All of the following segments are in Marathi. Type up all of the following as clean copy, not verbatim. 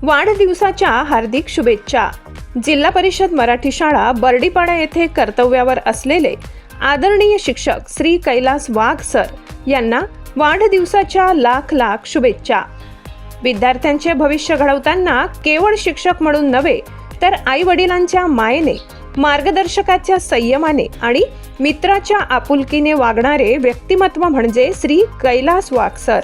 वाढदिवसाच्या हार्दिक शुभेच्छा। जिल्हा परिषद मराठी शाळा बर्डीपाडा येथे कर्तव्यावर असलेले आदरणीय शिक्षक श्री कैलास वाघ सर यांना वाढदिवसाच्या लाख लाख शुभेच्छा। विद्यार्थ्यांचे भविष्य घडवताना केवळ शिक्षक म्हणून नव्हे तर आई वडिलांच्या मायेने, मार्गदर्शकाच्या संयमाने आणि मित्राच्या आपुलकीने वागणारे व्यक्तिमत्व म्हणजे श्री कैलास वाघ सर।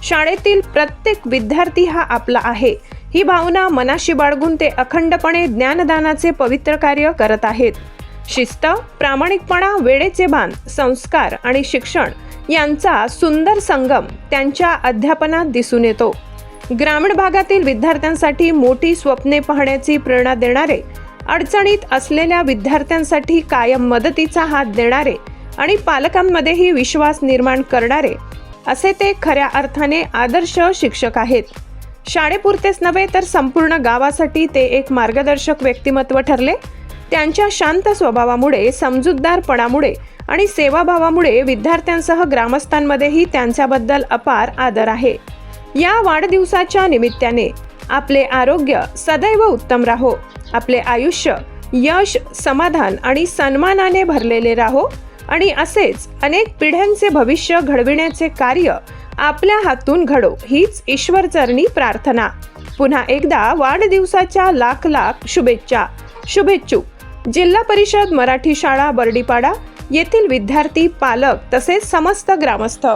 शाळेतील प्रत्येक विद्यार्थी हा आपला आहे ही भावना मनाशी बाळगून ते अखंडपणे ज्ञानदानाचे पवित्र कार्य करत आहेत। शिस्त, प्रामाणिकपणा, वेळेचे भान, संस्कार आणि शिक्षण यांचा सुंदर संगम त्यांच्या अध्यापनात दिसून येतो। ग्रामीण भागातील विद्यार्थ्यांसाठी मोठी स्वप्ने पाहण्याची प्रेरणा देणारे, अडचणीत असलेल्या विद्यार्थ्यांसाठी कायम मदतीचा हात देणारे आणि पालकांमध्येही विश्वास निर्माण करणारे असे ते खऱ्या अर्थाने आदर्श शिक्षक आहेत। शाळेपुरतेच नव्हे तर संपूर्ण गावासाठी ते एक मार्गदर्शक व्यक्तिमत्व ठरले। त्यांच्या शांत स्वभावामुळे, समजूतदारपणामुळे आणि सेवाभावामुळे विद्यार्थ्यांसह ग्रामस्थांमध्येही त्यांच्याबद्दल अपार आदर आहे। या वाढदिवसाच्या निमित्ताने आपले आरोग्य सदैव उत्तम राहो, आपले आयुष्य यश, समाधान आणि सन्मानाने भरलेले राहो आणि असेच अनेक पिढ्यांचे भविष्य घडविण्याचे कार्य आपल्या हातून घडो हीच ईश्वरचरणी प्रार्थना। पुन्हा एकदा वाढदिवसाच्या लाख लाख शुभेच्छा। शुभेच्छुक जिल्हा परिषद मराठी शाळा बर्डीपाडा येथील विद्यार्थी, पालक तसेच समस्त ग्रामस्थ।